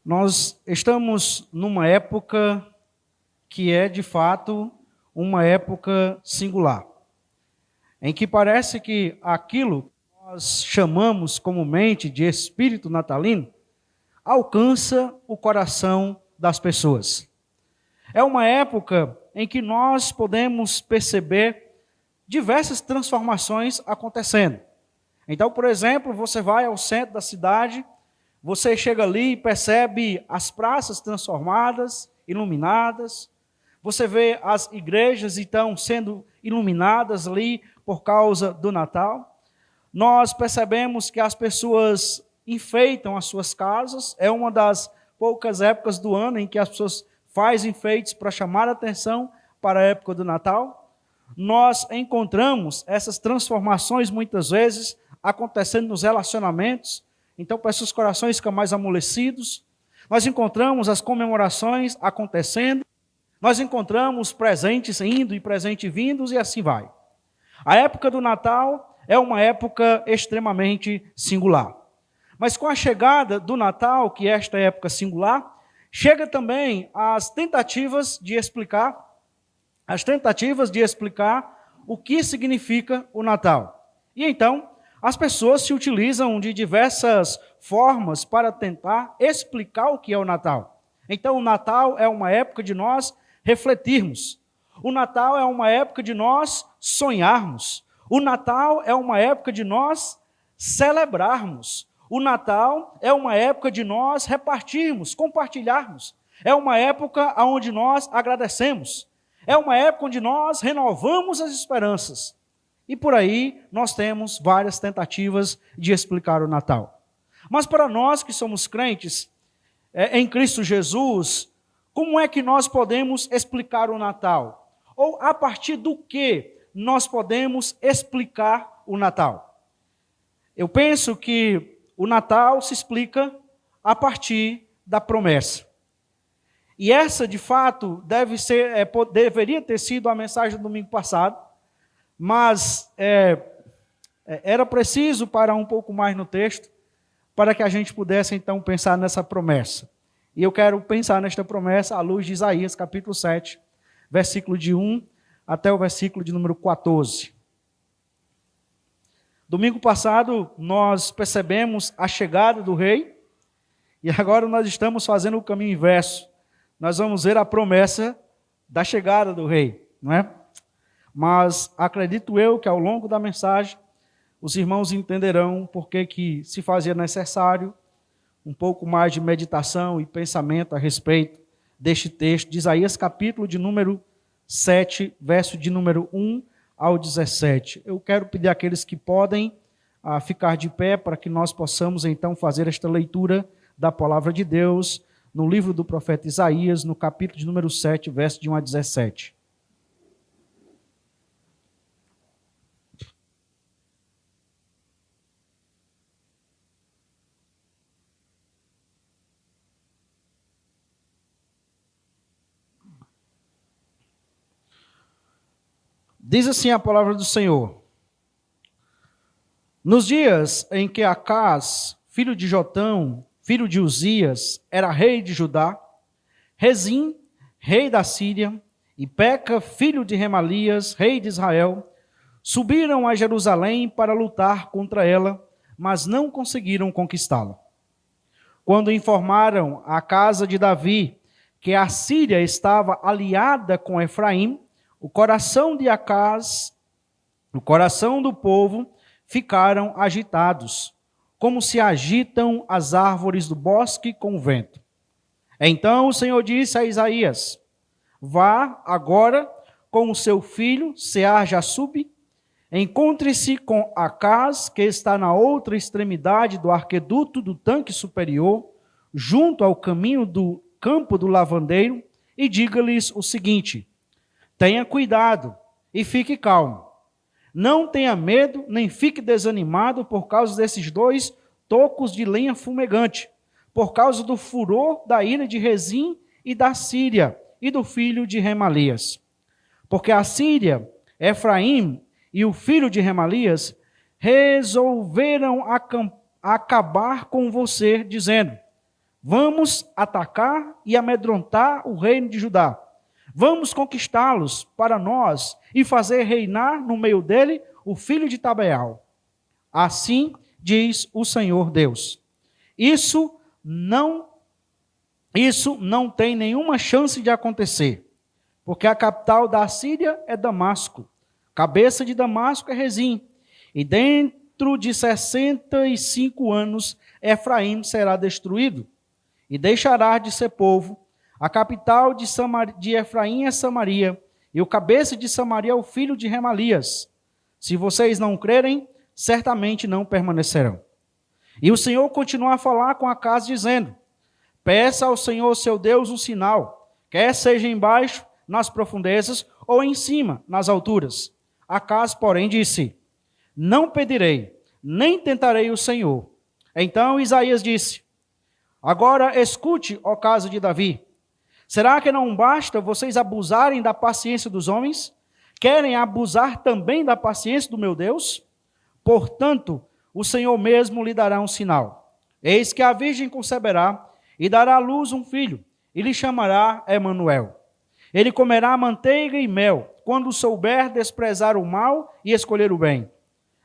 Nós estamos numa época que é, de fato, uma época singular, em que parece que aquilo que nós chamamos comumente de espírito natalino alcança o coração das pessoas. É uma época em que nós podemos perceber diversas transformações acontecendo. Então, por exemplo, você vai ao centro da cidade, você chega ali e percebe as praças transformadas, iluminadas. Você vê as igrejas, então, sendo iluminadas ali por causa do Natal. Nós percebemos que as pessoas enfeitam as suas casas. É uma das poucas épocas do ano em que as pessoas fazem enfeites para chamar a atenção para a época do Natal. Nós encontramos essas transformações, muitas vezes, acontecendo nos relacionamentos. Então, para esses corações ficam mais amolecidos. Nós encontramos as comemorações acontecendo. Nós encontramos presentes indo e presentes vindos e assim vai. A época do Natal é uma época extremamente singular. Mas com a chegada do Natal, que é esta época singular, chega também as tentativas de explicar o que significa o Natal. E então, as pessoas se utilizam de diversas formas para tentar explicar o que é o Natal. Então, o Natal é uma época de nós refletirmos. O Natal é uma época de nós sonharmos. O Natal é uma época de nós celebrarmos. O Natal é uma época de nós repartirmos, compartilharmos. É uma época onde nós agradecemos. É uma época onde nós renovamos as esperanças. E por aí nós temos várias tentativas de explicar o Natal. Mas para nós que somos crentes em Cristo Jesus, como é que nós podemos explicar o Natal? Ou a partir do que nós podemos explicar o Natal? Eu penso que o Natal se explica a partir da promessa. E essa, de fato, deveria ter sido a mensagem do domingo passado, mas era preciso parar um pouco mais no texto para que a gente pudesse, então, pensar nessa promessa. E eu quero pensar nesta promessa à luz de Isaías, capítulo 7, versículo de 1 até o versículo de número 14. Domingo passado, nós percebemos a chegada do rei, e agora nós estamos fazendo o caminho inverso. Nós vamos ver a promessa da chegada do rei, não é? Mas acredito eu que ao longo da mensagem, os irmãos entenderão por que se fazia necessário um pouco mais de meditação e pensamento a respeito deste texto de Isaías, capítulo de número 7, verso de número 1 ao 17. Eu quero pedir àqueles que podem ficar de pé para que nós possamos então fazer esta leitura da palavra de Deus no livro do profeta Isaías, no capítulo de número 7, verso de 1 a 17. Diz assim a palavra do Senhor: nos dias em que Acaz, filho de Jotão, filho de Uzias, era rei de Judá, Rezim, rei da Síria, e Peca, filho de Remalias, rei de Israel, subiram a Jerusalém para lutar contra ela, mas não conseguiram conquistá-la. Quando informaram à casa de Davi que a Síria estava aliada com Efraim, o coração de Acaz, o coração do povo, ficaram agitados, como se agitam as árvores do bosque com o vento. Então o Senhor disse a Isaías: vá agora com o seu filho Sear-Jasub, Encontre-se com Acaz, que está na outra extremidade do arqueduto do tanque superior, junto ao caminho do campo do lavandeiro, e diga-lhes o seguinte: tenha cuidado e fique calmo. Não tenha medo, nem fique desanimado por causa desses 2 tocos de lenha fumegante, por causa do furor da ira de Rezim e da Síria e do filho de Remalias. Porque a Síria, Efraim e o filho de Remalias resolveram acabar com você, dizendo: vamos atacar e amedrontar o reino de Judá. Vamos conquistá-los para nós e fazer reinar no meio dele o filho de Tabeal. Assim diz o Senhor Deus. Isso não tem nenhuma chance de acontecer, porque a capital da Síria é Damasco, cabeça de Damasco é Rezim, e dentro de 65 anos Efraim será destruído, e deixará de ser povo. A capital de Efraim é Samaria, e o cabeça de Samaria é o filho de Remalias. Se vocês não crerem, certamente não permanecerão. E o Senhor continuou a falar com Acaz, dizendo: peça ao Senhor seu Deus um sinal, quer seja embaixo, nas profundezas, ou em cima, nas alturas. Acaz, porém, disse: não pedirei, nem tentarei o Senhor. Então Isaías disse: agora escute, ó casa de Davi. Será que não basta vocês abusarem da paciência dos homens? Querem abusar também da paciência do meu Deus? Portanto, o Senhor mesmo lhe dará um sinal. Eis que a virgem conceberá e dará à luz um filho, e lhe chamará Emanuel. Ele comerá manteiga e mel, quando souber desprezar o mal e escolher o bem.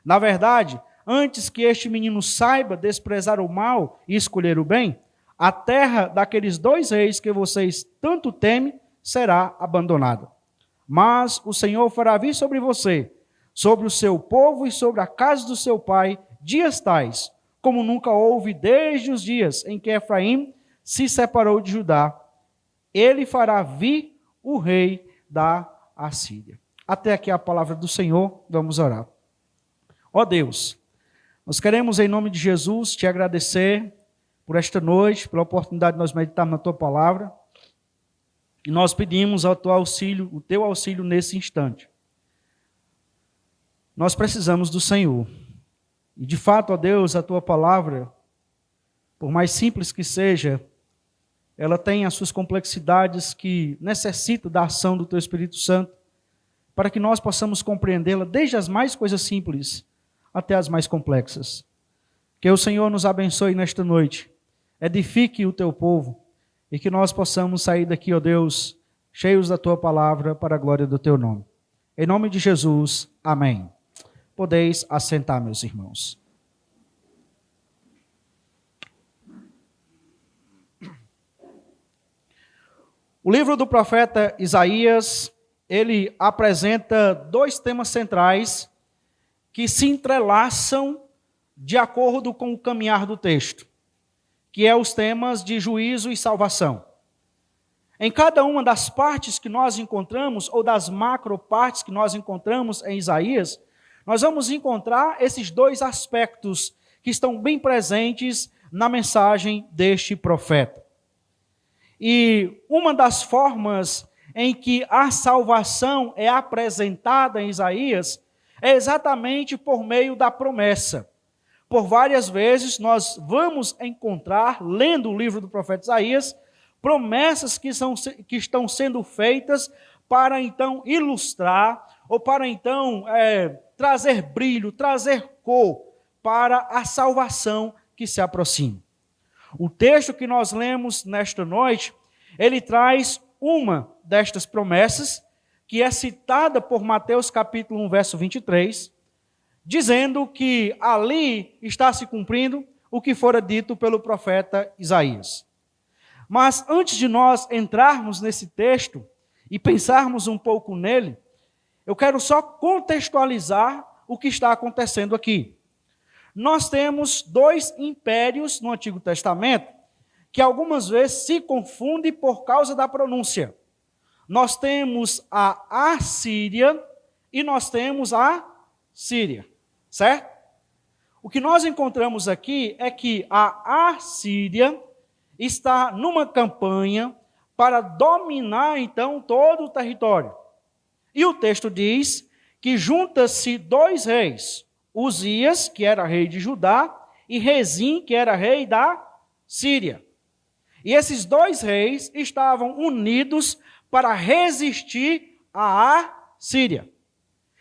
Na verdade, antes que este menino saiba desprezar o mal e escolher o bem, a terra daqueles 2 reis que vocês tanto temem será abandonada. Mas o Senhor fará vir sobre você, sobre o seu povo e sobre a casa do seu pai, dias tais, como nunca houve desde os dias em que Efraim se separou de Judá. Ele fará vir o rei da Assíria. Até aqui a palavra do Senhor, vamos orar. Ó Deus, nós queremos em nome de Jesus te agradecer por esta noite, pela oportunidade de nós meditarmos na tua palavra, e nós pedimos o teu auxílio nesse instante. Nós precisamos do Senhor, e de fato, ó Deus, a tua palavra, por mais simples que seja, ela tem as suas complexidades que necessitam da ação do teu Espírito Santo, para que nós possamos compreendê-la desde as mais coisas simples até as mais complexas. Que o Senhor nos abençoe nesta noite, edifique o teu povo, e que nós possamos sair daqui, ó Deus, cheios da tua palavra, para a glória do teu nome. Em nome de Jesus, amém. Podeis assentar, meus irmãos. O livro do profeta Isaías, ele apresenta 2 temas centrais que se entrelaçam de acordo com o caminhar do texto, que é os temas de juízo e salvação. Em cada uma das partes que nós encontramos, ou das macropartes que nós encontramos em Isaías, nós vamos encontrar esses 2 aspectos que estão bem presentes na mensagem deste profeta. E uma das formas em que a salvação é apresentada em Isaías é exatamente por meio da promessa. Por várias vezes nós vamos encontrar, lendo o livro do profeta Isaías, promessas que estão sendo feitas para então ilustrar, ou para então trazer brilho, trazer cor para a salvação que se aproxima. O texto que nós lemos nesta noite, ele traz uma destas promessas, que é citada por Mateus capítulo 1, verso 23, dizendo que ali está se cumprindo o que fora dito pelo profeta Isaías. Mas antes de nós entrarmos nesse texto e pensarmos um pouco nele, eu quero só contextualizar o que está acontecendo aqui. Nós temos 2 impérios no Antigo Testamento que algumas vezes se confundem por causa da pronúncia. Nós temos a Assíria e nós temos a Síria, certo? O que nós encontramos aqui é que a Assíria está numa campanha para dominar, então, todo o território. E o texto diz que junta-se dois reis, Uzias, que era rei de Judá, e Rezim, que era rei da Síria. E esses dois reis estavam unidos para resistir à Síria.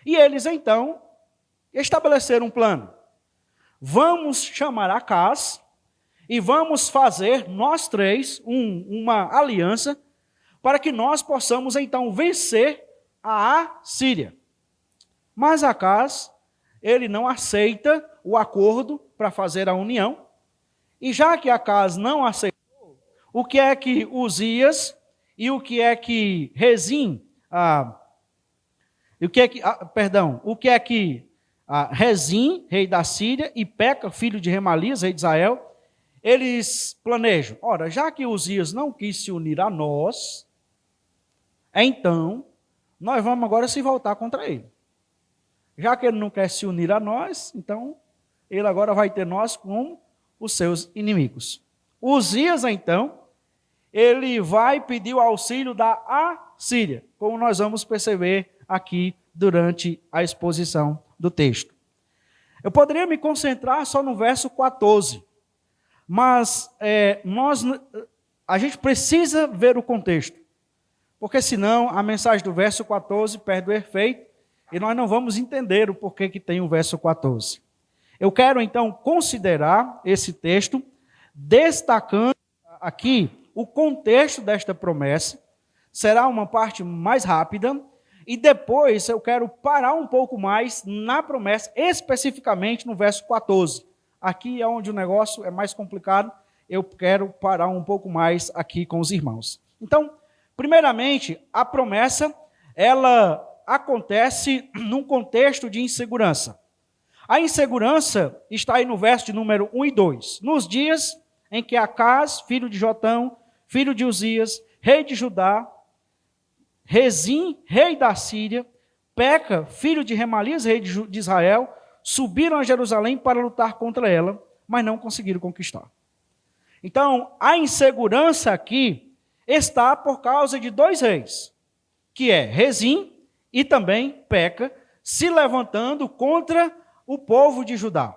E eles, então, estabeleceram um plano. Vamos chamar Acaz e vamos fazer, nós três, uma aliança para que nós possamos, então, vencer a Síria. Mas Acaz, ele não aceita o acordo para fazer a união. E já que Acaz não aceitou, o que é que Uzias e o que é que Rezim, Rezim, rei da Síria, e Peca, filho de Remalias, rei de Israel, eles planejam, ora, já que Uzias não quis se unir a nós, então, nós vamos agora se voltar contra ele. Já que ele não quer se unir a nós, então, ele agora vai ter nós como os seus inimigos. Uzias, então, ele vai pedir o auxílio da Assíria, como nós vamos perceber aqui durante a exposição do texto. Eu poderia me concentrar só no verso 14, mas a gente precisa ver o contexto, porque senão a mensagem do verso 14 perde o efeito e nós não vamos entender o porquê que tem o verso 14. Eu quero então considerar esse texto, destacando aqui o contexto desta promessa. Será uma parte mais rápida, e depois eu quero parar um pouco mais na promessa, especificamente no verso 14. Aqui é onde o negócio é mais complicado, eu quero parar um pouco mais aqui com os irmãos. Então, primeiramente, a promessa, ela acontece num contexto de insegurança. A insegurança está aí no verso de número 1 e 2. Nos dias em que Acaz, filho de Jotão, filho de Uzias, rei de Judá, Rezim, rei da Síria, Peca, filho de Remalias, rei de Israel, subiram a Jerusalém para lutar contra ela, mas não conseguiram conquistar. Então, a insegurança aqui está por causa de dois reis, que é Rezim e também Peca, se levantando contra o povo de Judá.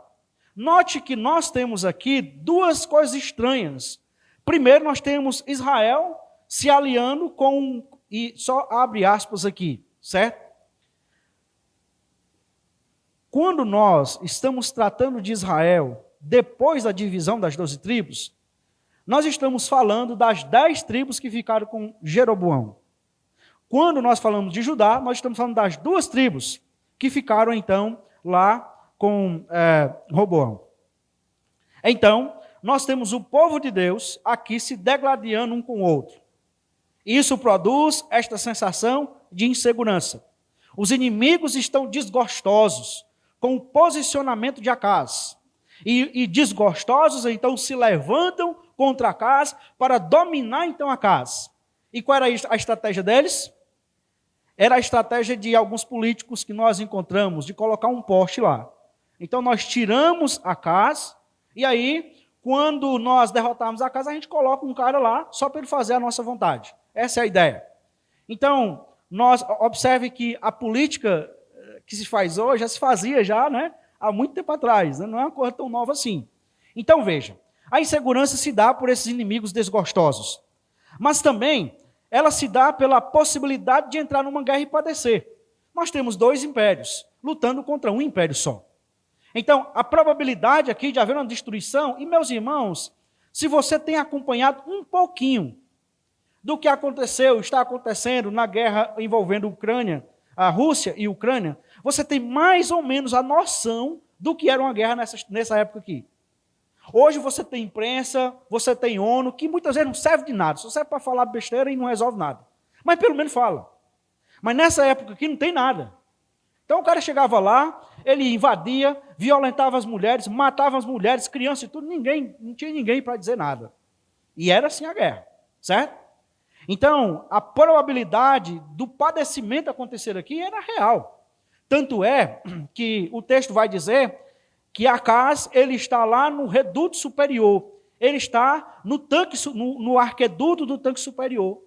Note que nós temos aqui duas coisas estranhas. Primeiro, nós temos Israel se aliando com, e só abre aspas aqui, certo? Quando nós estamos tratando de Israel, depois da divisão das 12 tribos, nós estamos falando das 10 tribos que ficaram com Jeroboão. Quando nós falamos de Judá, nós estamos falando das 2 tribos que ficaram, então, lá com Roboão. Então, nós temos o povo de Deus aqui se degladiando um com o outro. Isso produz esta sensação de insegurança. Os inimigos estão desgostosos com o posicionamento de Acaz. E desgostosos, então, se levantam contra Acaz para dominar, então, Acaz. E qual era a estratégia deles? Era a estratégia de alguns políticos que nós encontramos, de colocar um poste lá. Então, nós tiramos Acaz, e aí, quando nós derrotarmos Acaz, a gente coloca um cara lá, só para ele fazer a nossa vontade. Essa é a ideia. Então, observe que a política que se faz hoje, já se fazia já, né, há muito tempo atrás, né, não é uma coisa tão nova assim. Então, veja, a insegurança se dá por esses inimigos desgostosos, mas também ela se dá pela possibilidade de entrar numa guerra e padecer. Nós temos 2 impérios, lutando contra um império só. Então, a probabilidade aqui de haver uma destruição, e meus irmãos, se você tem acompanhado um pouquinho do que aconteceu, está acontecendo na guerra envolvendo a Rússia e a Ucrânia, você tem mais ou menos a noção do que era uma guerra nessa época aqui. Hoje você tem imprensa, você tem ONU, que muitas vezes não serve de nada, só serve para falar besteira e não resolve nada. Mas pelo menos fala. Mas nessa época aqui não tem nada. Então o cara chegava lá, ele invadia, violentava as mulheres, matava as mulheres, crianças e tudo, não tinha ninguém para dizer nada. E era assim a guerra, certo? Então, a probabilidade do padecimento acontecer aqui era real. Tanto é que o texto vai dizer que Acaz, ele está lá no reduto superior. Ele está no arqueduto do tanque superior.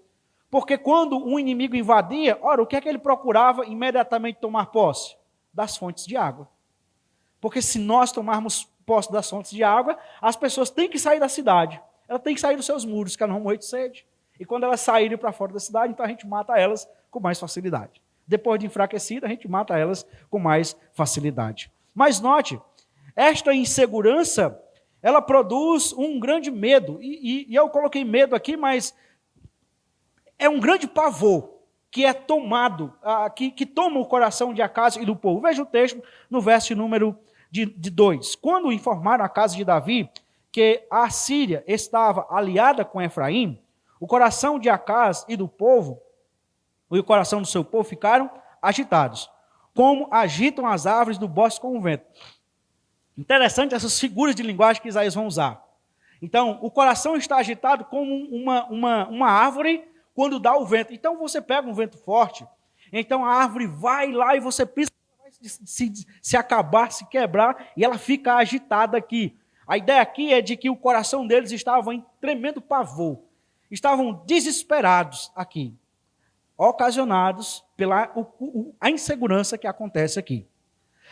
Porque quando um inimigo invadia, ora, o que é que ele procurava imediatamente tomar posse? Das fontes de água. Porque se nós tomarmos posse das fontes de água, as pessoas têm que sair da cidade. Elas têm que sair dos seus muros, que elas não vão morrer de sede. E quando elas saírem para fora da cidade, então a gente mata elas com mais facilidade. Depois de enfraquecida, a gente mata elas com mais facilidade. Mas note, esta insegurança, ela produz um grande medo. E eu coloquei medo aqui, mas é um grande pavor que é tomado, que toma o coração de Acaz e do povo. Veja o texto no verso número de 2. Quando informaram a casa de Davi que a Síria estava aliada com Efraim, o coração de Acaz e do povo, e o coração do seu povo ficaram agitados, como agitam as árvores do bosque com o vento. Interessante essas figuras de linguagem que Isaías vão usar. Então, o coração está agitado como uma árvore quando dá o vento. Então, você pega um vento forte, então a árvore vai lá e você pensa que vai se acabar, se quebrar, e ela fica agitada aqui. A ideia aqui é de que o coração deles estava em tremendo pavor. Estavam desesperados aqui, ocasionados pela a insegurança que acontece aqui.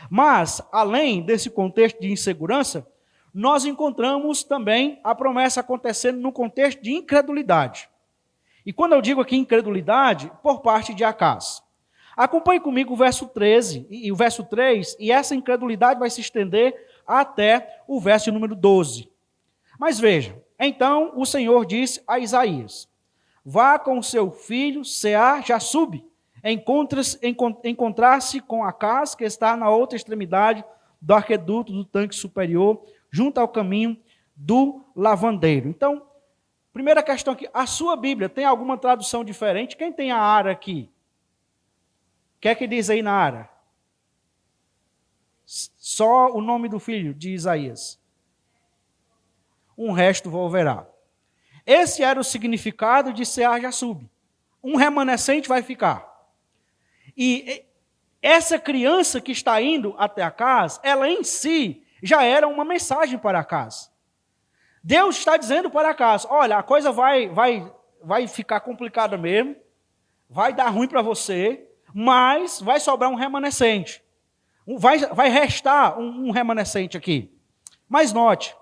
Mas, além desse contexto de insegurança, nós encontramos também a promessa acontecendo no contexto de incredulidade. E quando eu digo aqui incredulidade, por parte de Acaz. Acompanhe comigo o verso 13 e o verso 3, e essa incredulidade vai se estender até o verso número 12. Mas veja, então o Senhor disse a Isaías: vá com o seu filho Sear-Jasub, encontrar-se com Acaz, que está na outra extremidade do arqueduto do tanque superior, junto ao caminho do lavandeiro. Então, primeira questão aqui, a sua Bíblia tem alguma tradução diferente? Quem tem a Ara aqui? O que é que diz aí na Ara? Só o nome do filho de Isaías. Um resto volverá. Esse era o significado de Sear-Jasub. Um remanescente vai ficar. E essa criança que está indo até Acaz, ela em si já era uma mensagem para Acaz. Deus está dizendo para Acaz: olha, a coisa vai ficar complicada mesmo, vai dar ruim para você, mas vai sobrar um remanescente. Vai restar um remanescente aqui. Mas note,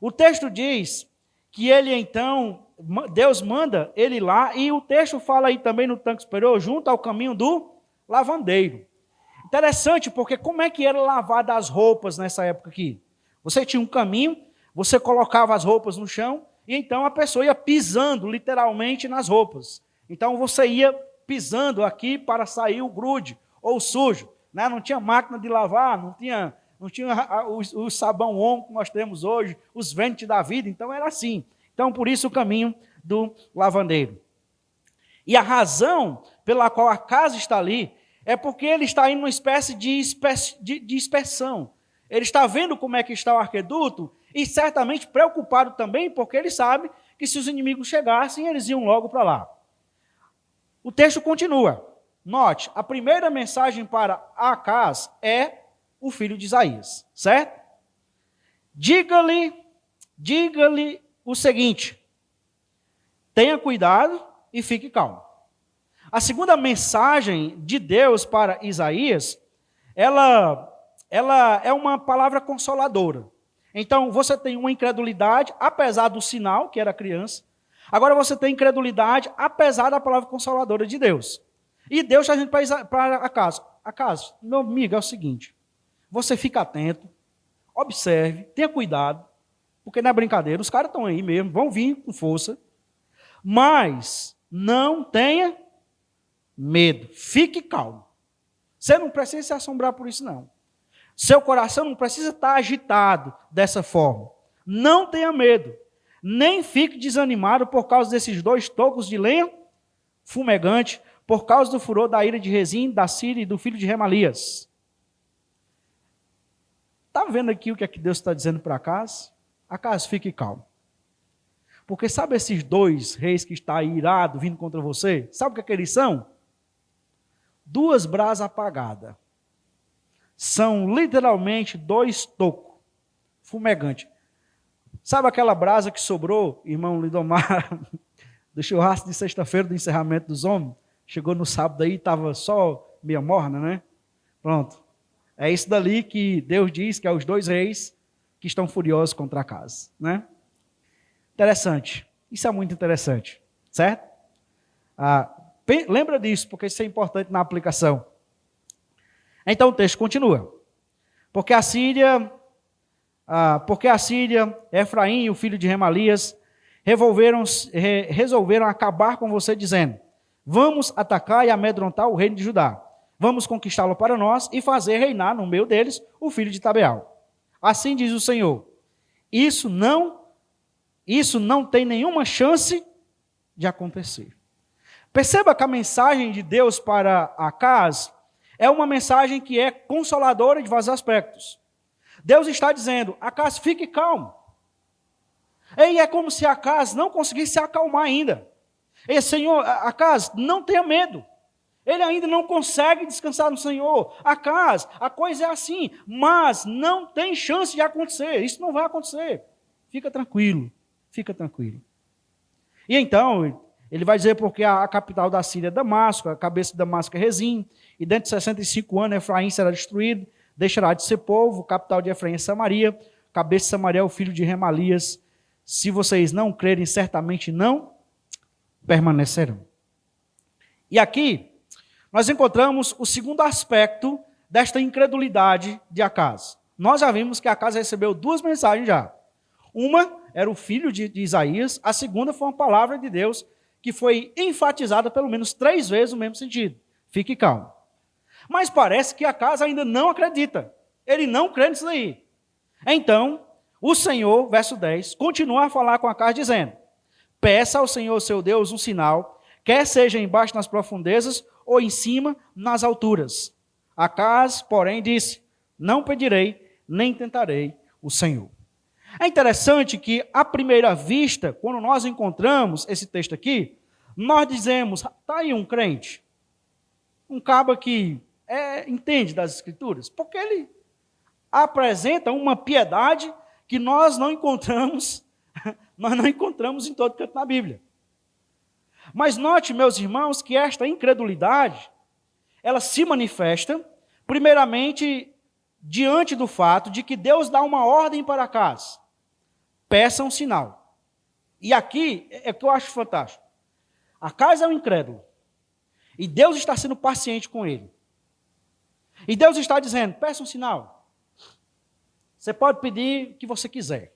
o texto diz que ele então, Deus manda ele lá, e o texto fala aí também no tanque superior, junto ao caminho do lavandeiro. Interessante, porque como é que era lavada as roupas nessa época aqui? Você tinha um caminho, você colocava as roupas no chão, e então a pessoa ia pisando literalmente nas roupas. Então você ia pisando aqui para sair o grude ou o sujo. Né? Não tinha máquina de lavar, não tinha o sabão Omo que nós temos hoje, os Venete da vida, então era assim. Então por isso o caminho do lavandeiro. E a razão pela qual a casa está ali é porque ele está em uma espécie de inspeção. Ele está vendo como é que está o arqueduto e certamente preocupado também, porque ele sabe que se os inimigos chegassem, eles iam logo para lá. O texto continua. Note, a primeira mensagem para Acaz é o filho de Isaías, certo? Diga-lhe o seguinte: tenha cuidado e fique calmo. A segunda mensagem de Deus para Isaías, ela é uma palavra consoladora. Então, você tem uma incredulidade, apesar do sinal, que era criança. Agora você tem incredulidade, apesar da palavra consoladora de Deus. E Deus está dizendo para Acaz, meu amigo, é o seguinte: você fica atento, observe, tenha cuidado, porque não é brincadeira, os caras estão aí mesmo, vão vir com força, mas não tenha medo, fique calmo. Você não precisa se assombrar por isso, não. Seu coração não precisa estar agitado dessa forma. Não tenha medo, nem fique desanimado por causa desses 2 tocos de lenha fumegante, por causa do furor da ira de Rezim, da Síria e do filho de Remalias. Está vendo aqui o que é que Deus está dizendo para Acaz? Acaz, fique calmo. Porque sabe esses 2 reis que estão irados vindo contra você? Sabe o que é que eles são? 2 brasas apagadas. são literalmente 2 tocos, fumegante. Sabe aquela brasa que sobrou, irmão Lindomar, do churrasco de sexta-feira do encerramento dos homens? Chegou no sábado aí, estava só meia morna, né? Pronto. É isso dali que Deus diz que é os 2 reis que estão furiosos contra a casa, né? Interessante. Isso é muito interessante, certo? Lembra disso, porque isso é importante na aplicação. Então o texto continua. Porque a Síria, Efraim e o filho de Remalias, resolveram acabar com você, dizendo: vamos atacar e amedrontar o reino de Judá. Vamos conquistá-lo para nós e fazer reinar no meio deles o filho de Tabeal. Assim diz o Senhor: isso não tem nenhuma chance de acontecer. Perceba que a mensagem de Deus para Acaz é uma mensagem que é consoladora de vários aspectos. Deus está dizendo: Acaz, fique calmo. E é como se Acaz não conseguisse se acalmar ainda. E Senhor, Acaz, não tenha medo. Ele ainda não consegue descansar no Senhor. Acaz, a coisa é assim, mas não tem chance de acontecer. Isso não vai acontecer. Fica tranquilo, fica tranquilo. E então, ele vai dizer porque a capital da Síria é Damasco, a cabeça de Damasco é Rezim, e dentro de 65 anos Efraim será destruído, deixará de ser povo, capital de Efraim é Samaria, cabeça de Samaria é o filho de Remalias. Se vocês não crerem, certamente não permanecerão. E aqui, nós encontramos o segundo aspecto desta incredulidade de Acaz. Nós já vimos que Acaz recebeu 2 mensagens já. Uma era o filho de Isaías, a segunda foi uma palavra de Deus que foi enfatizada pelo menos 3 vezes no mesmo sentido. Fique calmo. Mas parece que Acaz ainda não acredita. Ele não crê nisso aí. Então, o Senhor, verso 10, continua a falar com Acaz dizendo: peça ao Senhor seu Deus um sinal, quer seja embaixo nas profundezas ou em cima nas alturas. Acaz, porém, disse: não pedirei, nem tentarei o Senhor. É interessante que, à primeira vista, quando nós encontramos esse texto aqui, nós dizemos: está aí um crente, um caba que entende das Escrituras, porque ele apresenta uma piedade que nós não encontramos em todo canto na Bíblia. Mas note, meus irmãos, que esta incredulidade, ela se manifesta, primeiramente, diante do fato de que Deus dá uma ordem para Acaz: peça um sinal. E aqui é o que eu acho fantástico. Acaz é um incrédulo. E Deus está sendo paciente com ele. E Deus está dizendo: peça um sinal. Você pode pedir o que você quiser.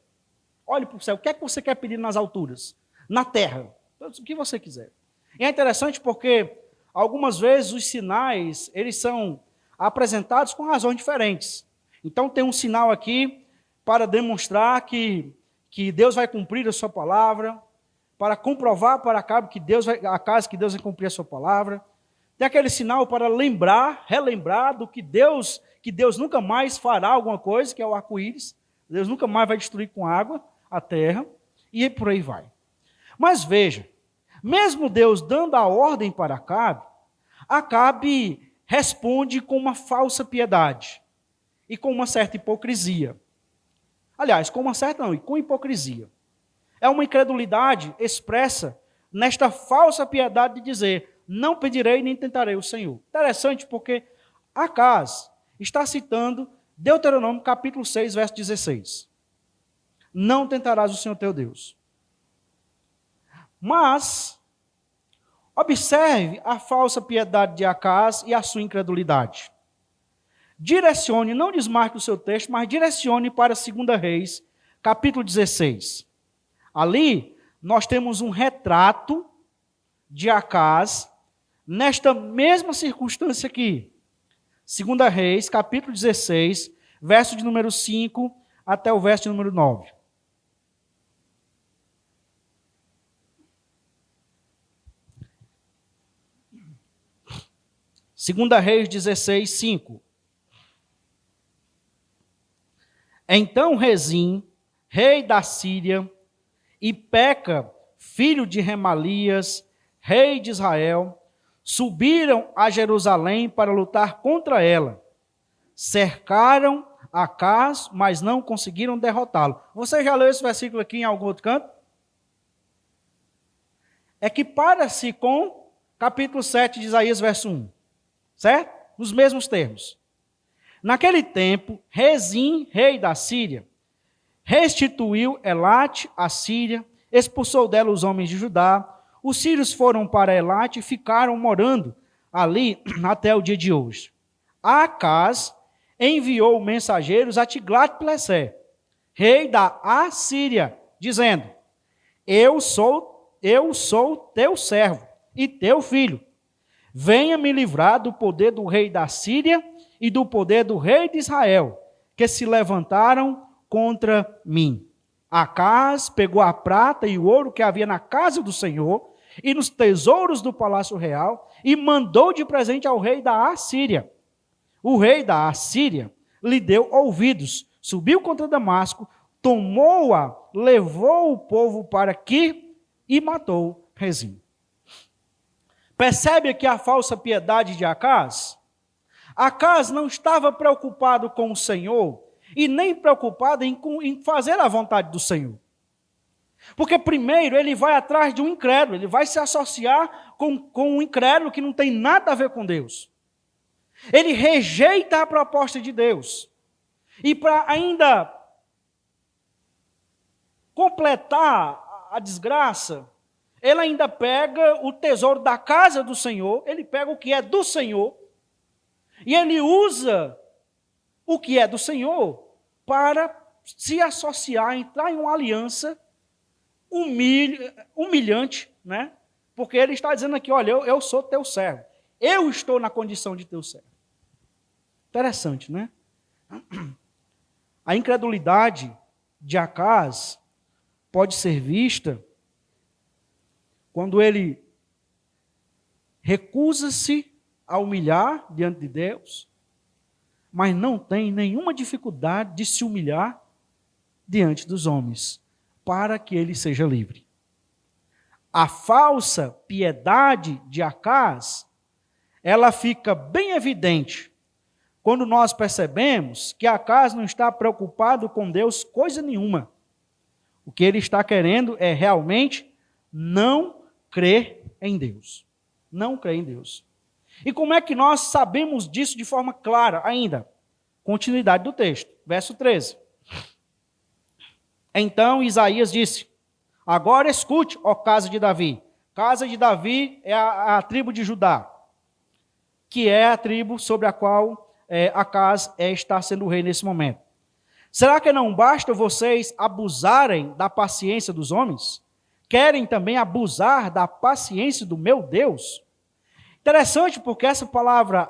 Olhe para o céu. O que é que você quer pedir nas alturas? Na terra. O que você quiser. E é interessante porque algumas vezes os sinais, eles são apresentados com razões diferentes. Então tem um sinal aqui para demonstrar que Deus vai cumprir a sua palavra, para comprovar para Acaz que Deus vai cumprir a sua palavra. Tem aquele sinal para relembrar do que Deus nunca mais fará alguma coisa, que é o arco-íris. Deus nunca mais vai destruir com água a terra, e por aí vai. Mas veja, mesmo Deus dando a ordem para Acabe responde com uma falsa piedade e com uma certa hipocrisia. Aliás, com uma certa não, e com hipocrisia. É uma incredulidade expressa nesta falsa piedade de dizer: não pedirei nem tentarei o Senhor. Interessante porque Acaz está citando Deuteronômio capítulo 6, verso 16. Não tentarás o Senhor teu Deus. Mas, observe a falsa piedade de Acaz e a sua incredulidade. Direcione, não desmarque o seu texto, mas direcione para 2 Reis, capítulo 16. Ali, nós temos um retrato de Acaz nesta mesma circunstância aqui. 2 Reis, capítulo 16, verso de número 5 até o verso de número 9. Segunda Reis 16, 5. Então Rezim, rei da Síria, e Peca, filho de Remalias, rei de Israel, subiram a Jerusalém para lutar contra ela. cercaram Acaz, mas não conseguiram derrotá-lo. Você já leu esse versículo aqui em algum outro canto? Equipara-se com capítulo 7 de Isaías, verso 1. Certo? Nos mesmos termos. Naquele tempo, Rezim, rei da Síria, restituiu Elate à Síria, expulsou dela os homens de Judá. Os sírios foram para Elate e ficaram morando ali até o dia de hoje. Acaz enviou mensageiros a Tiglat-Pileser, rei da Assíria, dizendo: Eu sou teu servo e teu filho. Venha me livrar do poder do rei da Síria e do poder do rei de Israel, que se levantaram contra mim. Acaz pegou a prata e o ouro que havia na casa do Senhor e nos tesouros do palácio real e mandou de presente ao rei da Assíria. O rei da Assíria lhe deu ouvidos, subiu contra Damasco, tomou-a, levou o povo para aqui e matou Rezim. Percebe aqui a falsa piedade de Acaz? Acaz não estava preocupado com o Senhor e nem preocupado em fazer a vontade do Senhor. Porque primeiro ele vai atrás de um incrédulo, ele vai se associar com um incrédulo que não tem nada a ver com Deus. Ele rejeita a proposta de Deus. E para ainda completar a desgraça, ele ainda pega o tesouro da casa do Senhor, ele pega o que é do Senhor, e ele usa o que é do Senhor para se associar, entrar em uma aliança humilhante, né? Porque ele está dizendo aqui, olha, eu sou teu servo. Eu estou na condição de teu servo. Interessante, né? A incredulidade de Acaz pode ser vista quando ele recusa-se a humilhar diante de Deus, mas não tem nenhuma dificuldade de se humilhar diante dos homens, para que ele seja livre. A falsa piedade de Acaz, ela fica bem evidente quando nós percebemos que Acaz não está preocupado com Deus coisa nenhuma. O que ele está querendo é realmente não crer em Deus. Não crer em Deus. E como é que nós sabemos disso de forma clara ainda? Continuidade do texto, verso 13. Então Isaías disse: agora escute, ó casa de Davi. Casa de Davi é a tribo de Judá, que é a tribo sobre a qual Acaz está sendo rei nesse momento. Será que não basta vocês abusarem da paciência dos homens? Querem também abusar da paciência do meu Deus? Interessante, porque essa palavra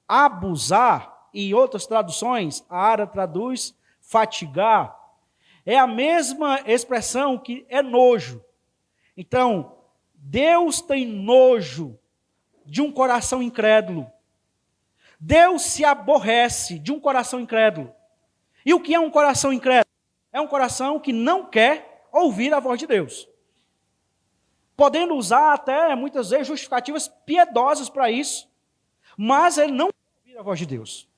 abusar, e em outras traduções, a Ara traduz fatigar, é a mesma expressão que é nojo. Então, Deus tem nojo de um coração incrédulo. Deus se aborrece de um coração incrédulo. E o que é um coração incrédulo? É um coração que não quer ouvir a voz de Deus. Podendo usar até, muitas vezes, justificativas piedosas para isso, mas ele não quer ouvir a voz de Deus.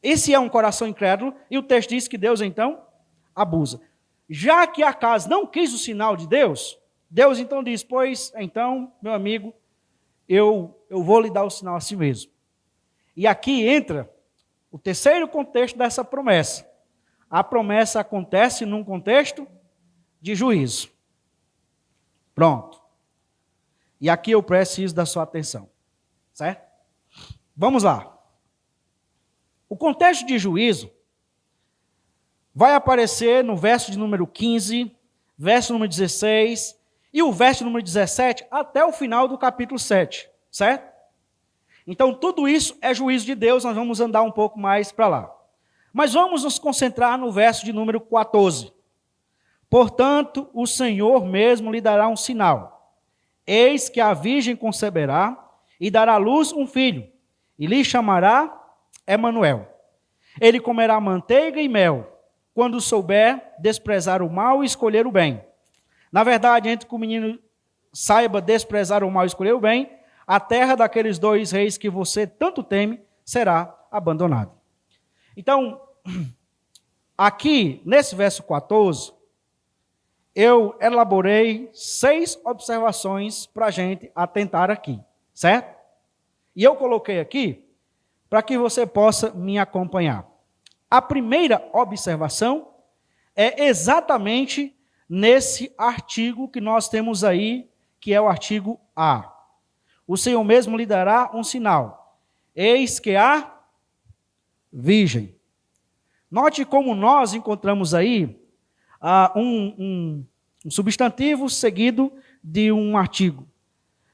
Esse é um coração incrédulo, e o texto diz que Deus, então, abusa. Já que Acaz não quis o sinal de Deus, Deus então diz: pois, então, meu amigo, eu vou lhe dar o sinal a si mesmo. E aqui entra o terceiro contexto dessa promessa. A promessa acontece num contexto de juízo. Pronto. E aqui eu preciso da sua atenção. Certo? Vamos lá. O contexto de juízo vai aparecer no verso de número 15, verso número 16 e o verso número 17 até o final do capítulo 7. Certo? Então, tudo isso é juízo de Deus, nós vamos andar um pouco mais para lá. Mas vamos nos concentrar no verso de número 14. Portanto, o Senhor mesmo lhe dará um sinal. Eis que a virgem conceberá e dará à luz um filho, e lhe chamará Emanuel. Ele comerá manteiga e mel, quando souber desprezar o mal e escolher o bem. Na verdade, entre que o menino saiba desprezar o mal e escolher o bem, a terra daqueles dois reis que você tanto teme será abandonada. Então, aqui, nesse verso 14, eu elaborei 6 observações para a gente atentar aqui, certo? E eu coloquei aqui para que você possa me acompanhar. A primeira observação é exatamente nesse artigo que nós temos aí, que é o artigo A. O Senhor mesmo lhe dará um sinal. Eis que a virgem. Note como nós encontramos aí um substantivo seguido de um artigo.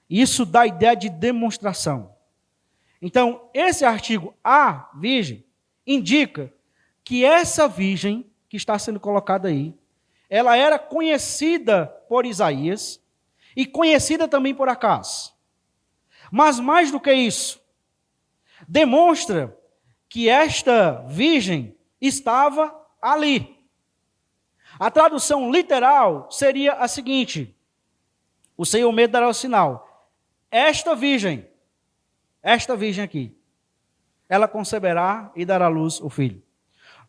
Isso dá ideia de demonstração. Então, esse artigo a virgem indica que essa virgem que está sendo colocada aí, ela era conhecida por Isaías e conhecida também por Acaz. Mas mais do que isso, demonstra que esta virgem estava ali. A tradução literal seria a seguinte: o Senhor mesmo dará o sinal. Esta virgem aqui, ela conceberá e dará à luz o filho.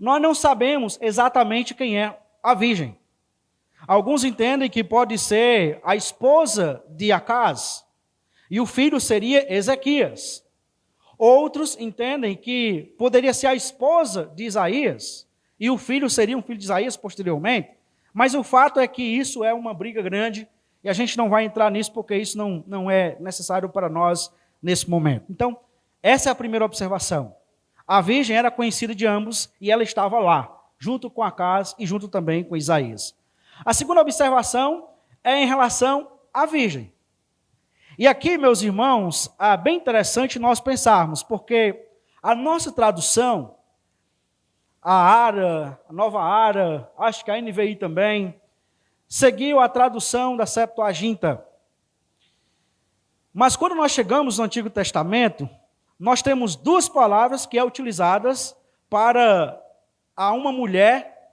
Nós não sabemos exatamente quem é a virgem. Alguns entendem que pode ser a esposa de Acaz, e o filho seria Ezequias. Outros entendem que poderia ser a esposa de Isaías, e o filho seria um filho de Isaías posteriormente, mas o fato é que isso é uma briga grande, e a gente não vai entrar nisso porque isso não é necessário para nós nesse momento. Então, essa é a primeira observação. A virgem era conhecida de ambos, e ela estava lá, junto com Acaz e junto também com Isaías. A segunda observação é em relação à virgem. E aqui, meus irmãos, é bem interessante nós pensarmos, porque a nossa tradução, a Nova Ara, acho que a NVI também, seguiu a tradução da Septuaginta. Mas quando nós chegamos no Antigo Testamento, nós temos 2 palavras que são utilizadas para uma mulher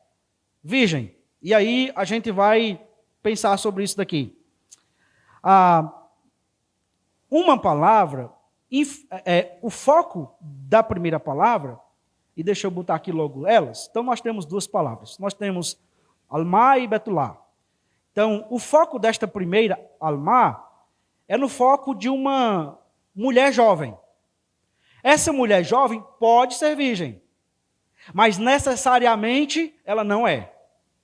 virgem. E aí a gente vai pensar sobre isso daqui. Uma palavra, o foco da primeira palavra, e deixa eu botar aqui logo elas. Então nós temos 2 palavras. Nós temos Almá e Betulá. Então o foco desta primeira, Almá, é no foco de uma mulher jovem. Essa mulher jovem pode ser virgem, mas necessariamente ela não é.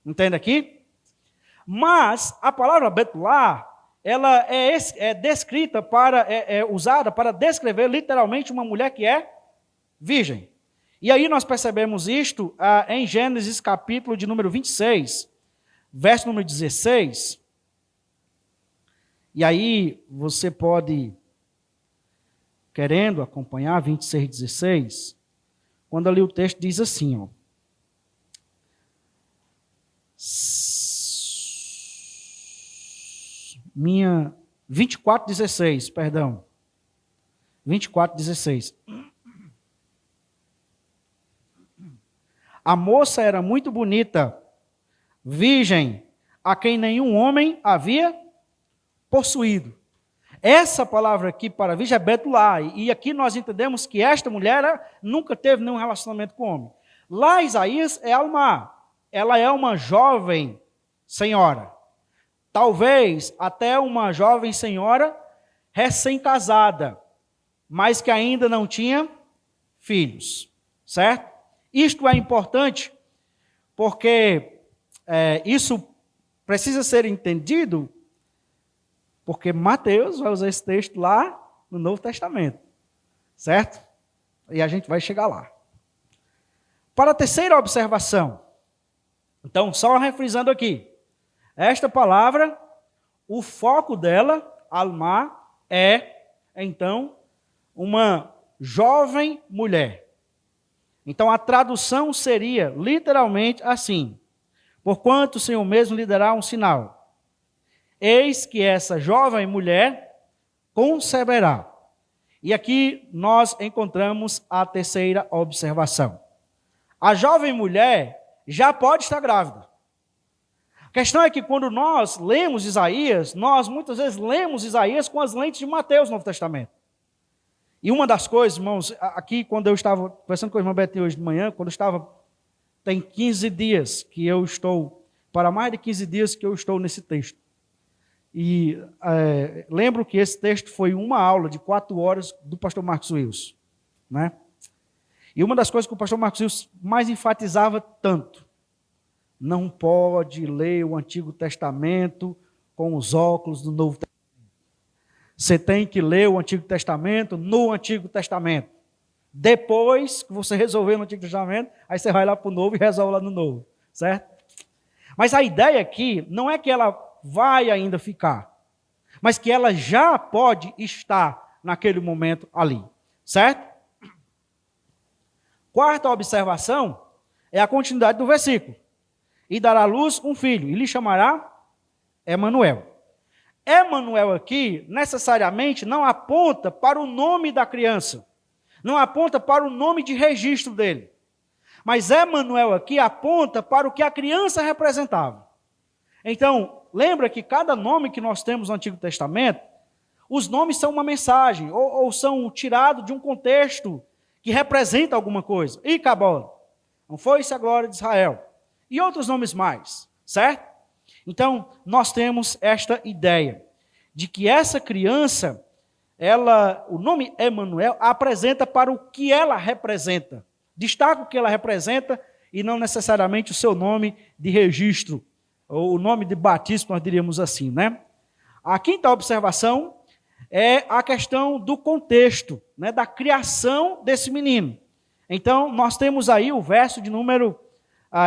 Entende aqui? Mas a palavra Betulá, ela é descrita usada para descrever literalmente uma mulher que é virgem. E aí nós percebemos isto em Gênesis capítulo de número 26, verso número 16. E aí você pode, querendo acompanhar 26, 16, quando ali o texto diz assim, ó. 24:16, perdão. 24:16. A moça era muito bonita, virgem, a quem nenhum homem havia possuído. Essa palavra aqui para virgem é Betulá, e aqui nós entendemos que esta mulher nunca teve nenhum relacionamento com homem. Lá Isaías é Almá, ela é uma jovem senhora. Talvez até uma jovem senhora recém-casada, mas que ainda não tinha filhos, certo? Isto é importante porque isso precisa ser entendido, porque Mateus vai usar esse texto lá no Novo Testamento, certo? E a gente vai chegar lá. Para a terceira observação, então, só refrisando aqui, esta palavra, o foco dela, Almá, é, então, uma jovem mulher. Então, a tradução seria literalmente assim: porquanto o Senhor mesmo lhe dará um sinal. Eis que essa jovem mulher conceberá. E aqui nós encontramos a terceira observação. A jovem mulher já pode estar grávida. A questão é que quando nós lemos Isaías, nós muitas vezes lemos Isaías com as lentes de Mateus no Novo Testamento. E uma das coisas, irmãos, aqui quando eu estava conversando com a irmã Betinha hoje de manhã, tem 15 dias que eu estou, para mais de 15 dias que eu estou nesse texto. E lembro que esse texto foi uma aula de 4 horas do pastor Marcos Wilson, né? E uma das coisas que o pastor Marcos Wilson mais enfatizava tanto, não pode ler o Antigo Testamento com os óculos do Novo Testamento. Você tem que ler o Antigo Testamento no Antigo Testamento. Depois que você resolver no Antigo Testamento, aí você vai lá para o Novo e resolve lá no Novo, certo? Mas a ideia aqui não é que ela vai ainda ficar, mas que ela já pode estar naquele momento ali, certo? Quarta observação é a continuidade do versículo. E dará à luz um filho, e lhe chamará Emanuel. Emanuel aqui, necessariamente, não aponta para o nome da criança, não aponta para o nome de registro dele, mas Emanuel aqui aponta para o que a criança representava. Então, lembra que cada nome que nós temos no Antigo Testamento, os nomes são uma mensagem, ou são tirados de um contexto que representa alguma coisa. Icabod, não foi-se a glória de Israel. E outros nomes mais, certo? Então, nós temos esta ideia de que essa criança, o nome Emanuel, apresenta para o que ela representa. Destaca o que ela representa e não necessariamente o seu nome de registro, ou o nome de batismo, nós diríamos assim, né? A quinta observação é a questão do contexto, né, da criação desse menino. Então, nós temos aí o verso de número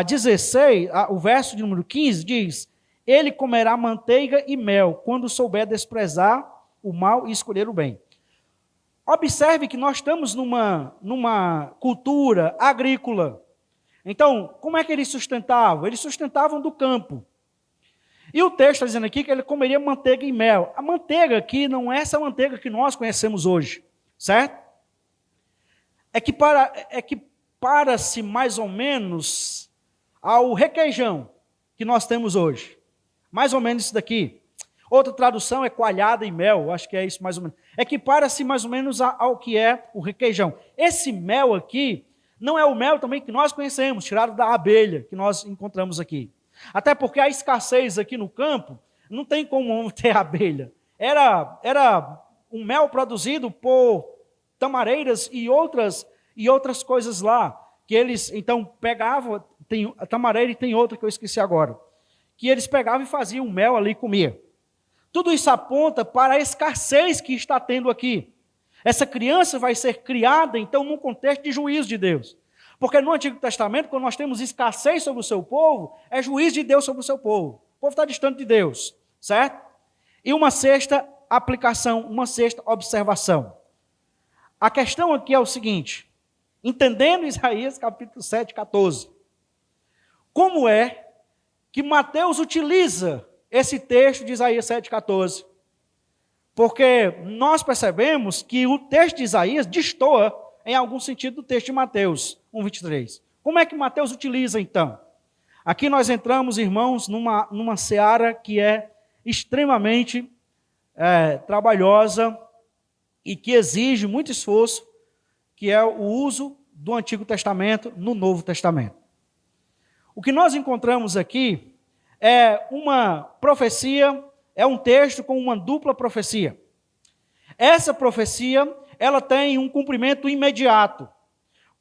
16, o verso de número 15 diz: ele comerá manteiga e mel, quando souber desprezar o mal e escolher o bem. Observe que nós estamos numa cultura agrícola. Então, como é que eles sustentavam? Eles sustentavam do campo. E o texto está dizendo aqui que ele comeria manteiga e mel. A manteiga aqui não é essa manteiga que nós conhecemos hoje, certo? É que para-se mais ou menos ao requeijão que nós temos hoje. Mais ou menos isso daqui. Outra tradução é coalhada e mel, acho que é isso mais ou menos. É que para-se mais ou menos ao que é o requeijão. Esse mel aqui não é o mel também que nós conhecemos, tirado da abelha que nós encontramos aqui. Até porque a escassez aqui no campo, não tem como ter abelha. Era um mel produzido por tamareiras e outras coisas lá, que eles então pegavam, tem a tamareira e tem outra que eu esqueci agora, que eles pegavam e faziam mel ali e comiam. Tudo isso aponta para a escassez que está tendo aqui. Essa criança vai ser criada, então, num contexto de juízo de Deus. Porque no Antigo Testamento, quando nós temos escassez sobre o seu povo, é juízo de Deus sobre o seu povo. O povo está distante de Deus, certo? E uma sexta aplicação, uma sexta observação. A questão aqui é o seguinte: entendendo Isaías capítulo 7, 14, como é que Mateus utiliza esse texto de Isaías 7, 14? Porque nós percebemos que o texto de Isaías destoa em algum sentido do texto de Mateus 1, 23. Como é que Mateus utiliza, então? Aqui nós entramos, irmãos, numa seara que é extremamente trabalhosa e que exige muito esforço, que é o uso do Antigo Testamento no Novo Testamento. O que nós encontramos aqui é uma profecia, é um texto com uma dupla profecia. Essa profecia, ela tem um cumprimento imediato.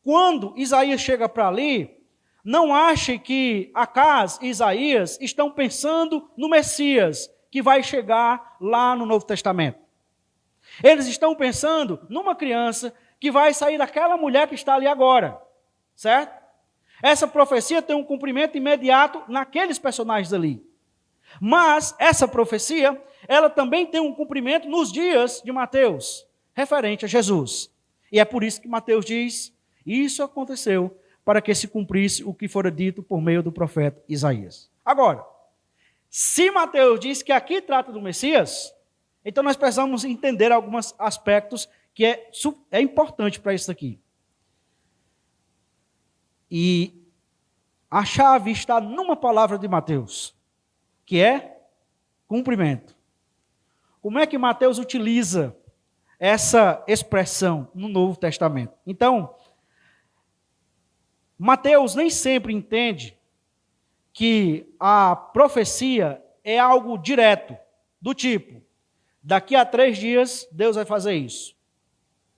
Quando Isaías chega para ali, não ache que Acás e Isaías estão pensando no Messias, que vai chegar lá no Novo Testamento. Eles estão pensando numa criança que vai sair daquela mulher que está ali agora, certo? Essa profecia tem um cumprimento imediato naqueles personagens ali. Mas essa profecia, ela também tem um cumprimento nos dias de Mateus, referente a Jesus. E é por isso que Mateus diz: isso aconteceu para que se cumprisse o que fora dito por meio do profeta Isaías. Agora, se Mateus diz que aqui trata do Messias, então nós precisamos entender alguns aspectos que é importante para isso aqui. E a chave está numa palavra de Mateus, que é cumprimento. Como é que Mateus utiliza essa expressão no Novo Testamento. Então, Mateus nem sempre entende que a profecia é algo direto, do tipo, daqui a 3 dias Deus vai fazer isso.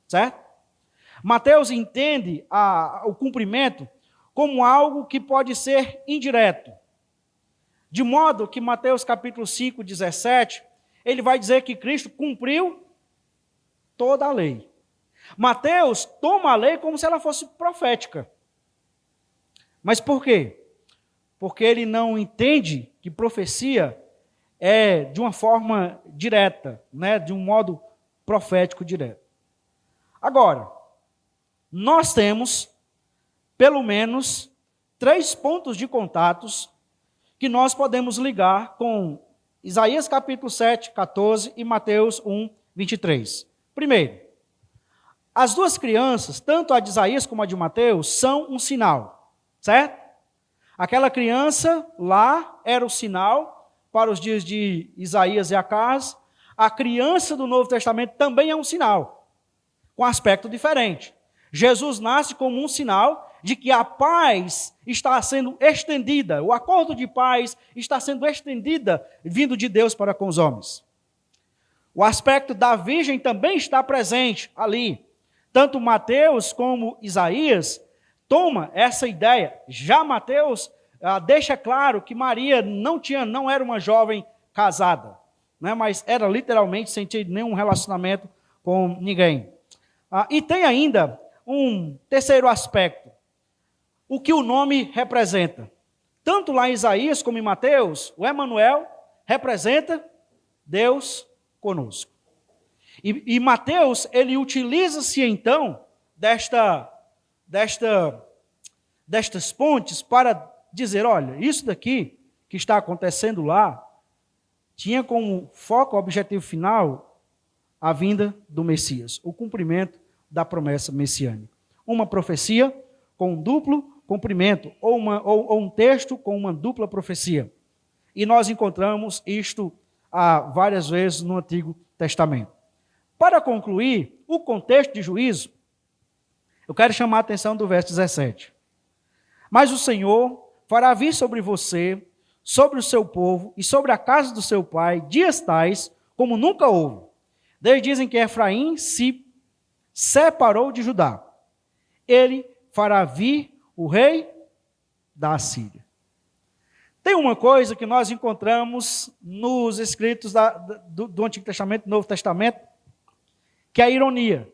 Certo? Mateus entende o cumprimento como algo que pode ser indireto. De modo que Mateus capítulo 5, 17, ele vai dizer que Cristo cumpriu toda a lei. Mateus toma a lei como se ela fosse profética. Mas por quê? Porque ele não entende que profecia é de uma forma direta, né? De um modo profético direto. Agora, nós temos, pelo menos, 3 pontos de contatos que nós podemos ligar com Isaías capítulo 7, 14 e Mateus 1, 23. Primeiro, as 2 crianças, tanto a de Isaías como a de Mateus, são um sinal, certo? Aquela criança lá era o sinal para os dias de Isaías e Acaz. A criança do Novo Testamento também é um sinal, com aspecto diferente. Jesus nasce como um sinal de que a paz está sendo estendida, o acordo de paz está sendo estendida, vindo de Deus para com os homens. O aspecto da virgem também está presente ali. Tanto Mateus como Isaías toma essa ideia. Já Mateus deixa claro que Maria não era uma jovem casada, né, mas era literalmente sem ter nenhum relacionamento com ninguém. E tem ainda um terceiro aspecto, o que o nome representa. Tanto lá em Isaías como em Mateus, o Emanuel representa Deus conosco. E Mateus, ele utiliza-se então destas pontes para dizer, olha, isso daqui que está acontecendo lá, tinha como foco, objetivo final, a vinda do Messias, o cumprimento da promessa messiânica. Uma profecia com um duplo cumprimento, ou um texto com uma dupla profecia. E nós encontramos isto várias vezes no Antigo Testamento. Para concluir, o contexto de juízo, eu quero chamar a atenção do verso 17. Mas o Senhor fará vir sobre você, sobre o seu povo e sobre a casa do seu pai, dias tais como nunca houve. Eles dizem que Efraim se separou de Judá. Ele fará vir o rei da Assíria. Tem uma coisa que nós encontramos nos escritos do Antigo Testamento e do Novo Testamento, que é a ironia.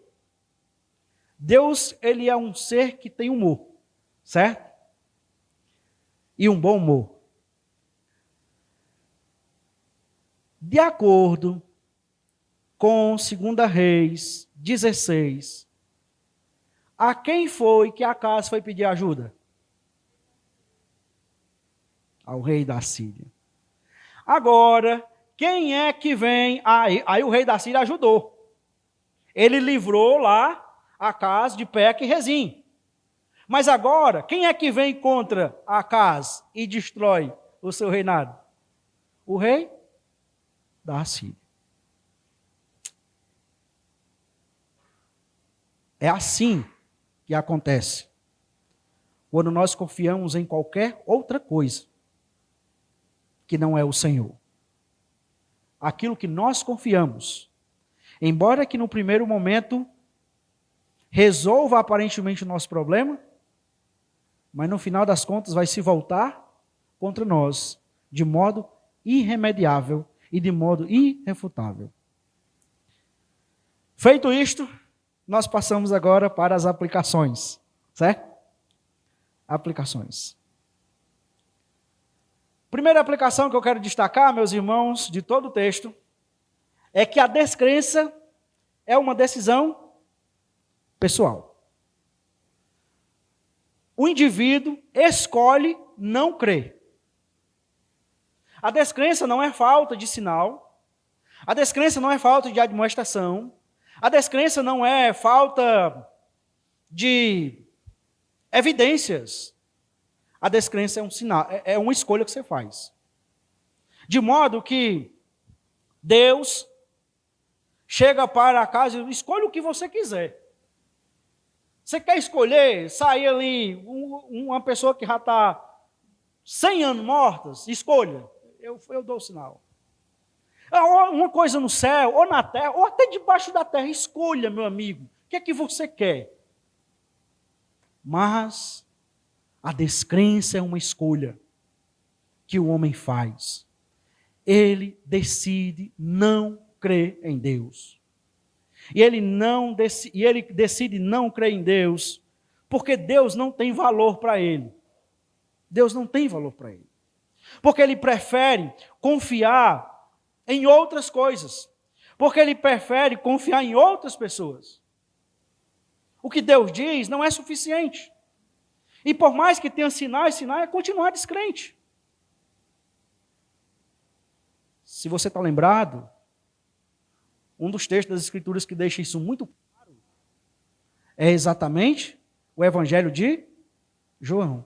Deus, ele é um ser que tem humor, certo? E um bom humor. De acordo com 2 Reis 16, a quem foi que Acaz foi pedir ajuda? Ao rei da Síria. Agora, quem é que vem? Aí o rei da Síria ajudou. Ele livrou lá Acaz de Peca e Rezim. Mas agora, quem é que vem contra Acaz e destrói o seu reinado? O rei da Síria. É assim que acontece quando nós confiamos em qualquer outra coisa que não é o Senhor. Aquilo que nós confiamos, embora que no primeiro momento resolva aparentemente o nosso problema, mas no final das contas vai se voltar contra nós de modo irremediável e de modo irrefutável. Feito isto, nós passamos agora para as aplicações, certo? Aplicações. Primeira aplicação que eu quero destacar, meus irmãos, de todo o texto, é que a descrença é uma decisão pessoal. O indivíduo escolhe não crer. A descrença não é falta de sinal, a descrença não é falta de admoestação, a descrença não é falta de evidências. A descrença é um sinal, é uma escolha que você faz. De modo que Deus chega para casa e escolhe o que você quiser. Você quer escolher sair ali, uma pessoa que já está 100 anos mortas? Escolha. Eu dou o sinal. Uma coisa no céu, ou na terra, ou até debaixo da terra. Escolha, meu amigo. O que é que você quer? Mas a descrença é uma escolha que o homem faz. Ele decide não crer em Deus. E ele decide não crer em Deus, porque Deus não tem valor para ele. Deus não tem valor para ele. Porque ele prefere confiar em outras coisas. Porque ele prefere confiar em outras pessoas. O que Deus diz não é suficiente. E por mais que tenha sinais, sinal é continuar descrente. Se você está lembrado, um dos textos das Escrituras que deixa isso muito claro é exatamente o Evangelho de João.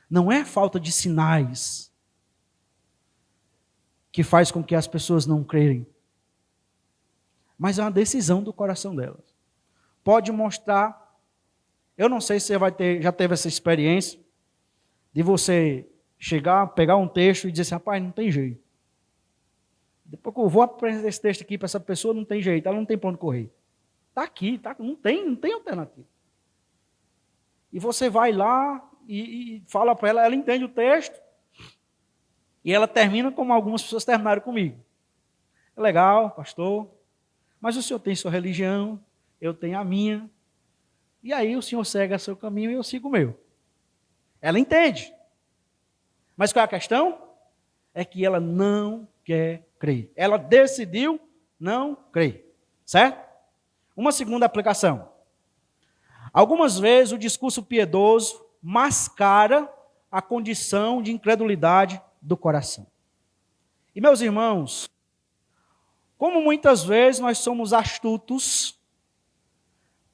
Não é falta de sinais que faz com que as pessoas não creem, mas é uma decisão do coração delas. Pode mostrar, eu não sei se você já teve essa experiência de você chegar, pegar um texto e dizer assim, rapaz, não tem jeito. Depois que eu vou apresentar esse texto aqui para essa pessoa, não tem jeito, ela não tem para onde correr. Está aqui, não tem alternativa. E você vai lá e fala para ela entende o texto, e ela termina como algumas pessoas terminaram comigo. É legal, pastor, mas o senhor tem sua religião, eu tenho a minha, e aí o senhor segue o seu caminho e eu sigo o meu. Ela entende. Mas qual é a questão? É que ela não quer crer. Ela decidiu não crer. Certo? Uma segunda aplicação. Algumas vezes o discurso piedoso mascara a condição de incredulidade do coração. E meus irmãos, como muitas vezes nós somos astutos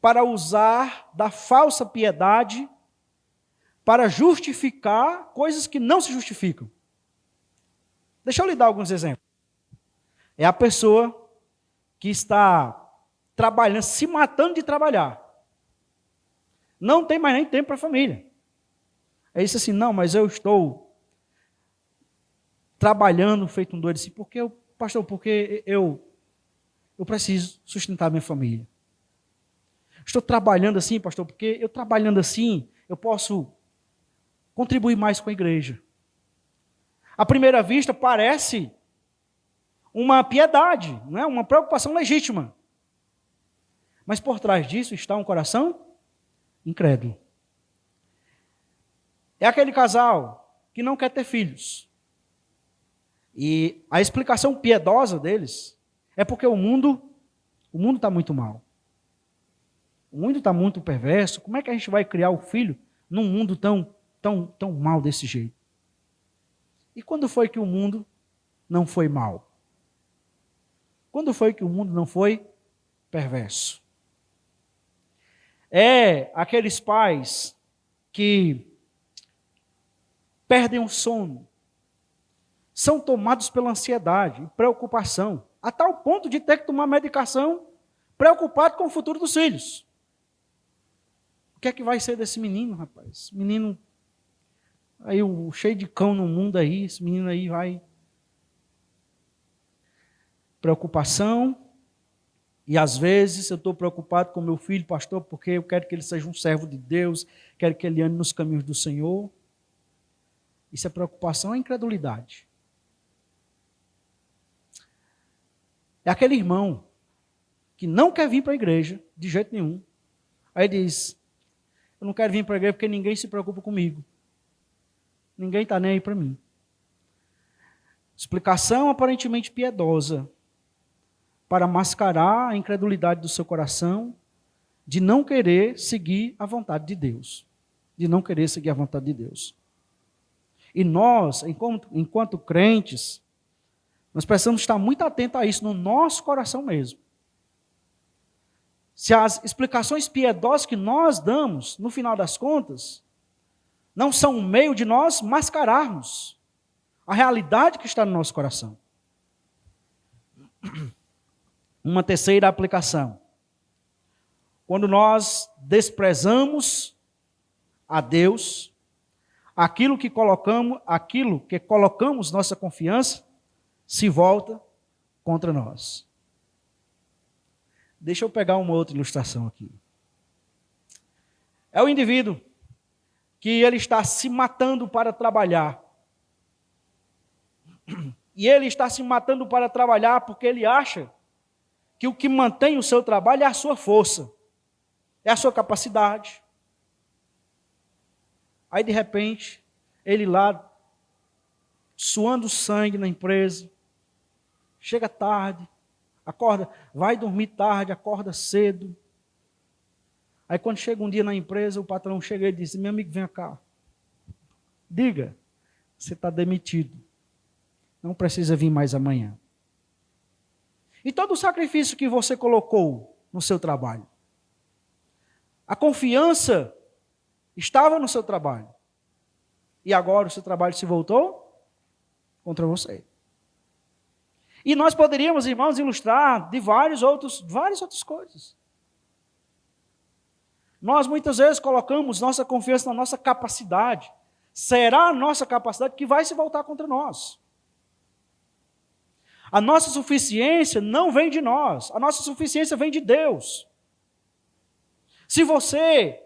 para usar da falsa piedade para justificar coisas que não se justificam. Deixa eu lhe dar alguns exemplos. É a pessoa que está trabalhando, se matando de trabalhar. Não tem mais nem tempo para a família. É isso assim, não, mas eu estou trabalhando feito um doido assim, pastor, porque eu preciso sustentar minha família. Estou trabalhando assim, pastor, porque eu trabalhando assim, eu posso contribuir mais com a igreja. À primeira vista parece uma piedade, não é? Uma preocupação legítima. Mas por trás disso está um coração incrédulo. É aquele casal que não quer ter filhos. E a explicação piedosa deles é porque o mundo está muito mal. O mundo está muito perverso. Como é que a gente vai criar o filho num mundo tão mal desse jeito? E quando foi que o mundo não foi mal? Quando foi que o mundo não foi perverso? É aqueles pais que perdem o sono, são tomados pela ansiedade e preocupação, a tal ponto de ter que tomar medicação, preocupado com o futuro dos filhos. O que é que vai ser desse menino, rapaz? Menino, aí cheio de cão no mundo aí, esse menino aí vai... Preocupação, e às vezes eu estou preocupado com meu filho, pastor, porque eu quero que ele seja um servo de Deus, quero que ele ande nos caminhos do Senhor. Isso é preocupação, é incredulidade. É aquele irmão que não quer vir para a igreja, de jeito nenhum. Aí diz, eu não quero vir para a igreja porque ninguém se preocupa comigo. Ninguém está nem aí para mim. Explicação aparentemente piedosa para mascarar a incredulidade do seu coração de não querer seguir a vontade de Deus. De não querer seguir a vontade de Deus. E nós, enquanto crentes, nós precisamos estar muito atentos a isso no nosso coração mesmo. Se as explicações piedosas que nós damos, no final das contas, não são um meio de nós mascararmos a realidade que está no nosso coração. Uma terceira aplicação. Quando nós desprezamos a Deus, aquilo que colocamos nossa confiança, se volta contra nós. Deixa eu pegar uma outra ilustração aqui. É o indivíduo que ele está se matando para trabalhar. E ele está se matando para trabalhar porque ele acha que o que mantém o seu trabalho é a sua força, é a sua capacidade. Aí, de repente, ele lá, suando sangue na empresa, chega tarde, acorda, vai dormir tarde, acorda cedo. Aí, quando chega um dia na empresa, o patrão chega e diz: meu amigo, vem cá. Diga, você está demitido. Não precisa vir mais amanhã. E todo o sacrifício que você colocou no seu trabalho, a confiança estava no seu trabalho. E agora o seu trabalho se voltou contra você. E nós poderíamos, irmãos, ilustrar de várias outras coisas. Nós muitas vezes colocamos nossa confiança na nossa capacidade. Será a nossa capacidade que vai se voltar contra nós. A nossa suficiência não vem de nós, a nossa suficiência vem de Deus. Se você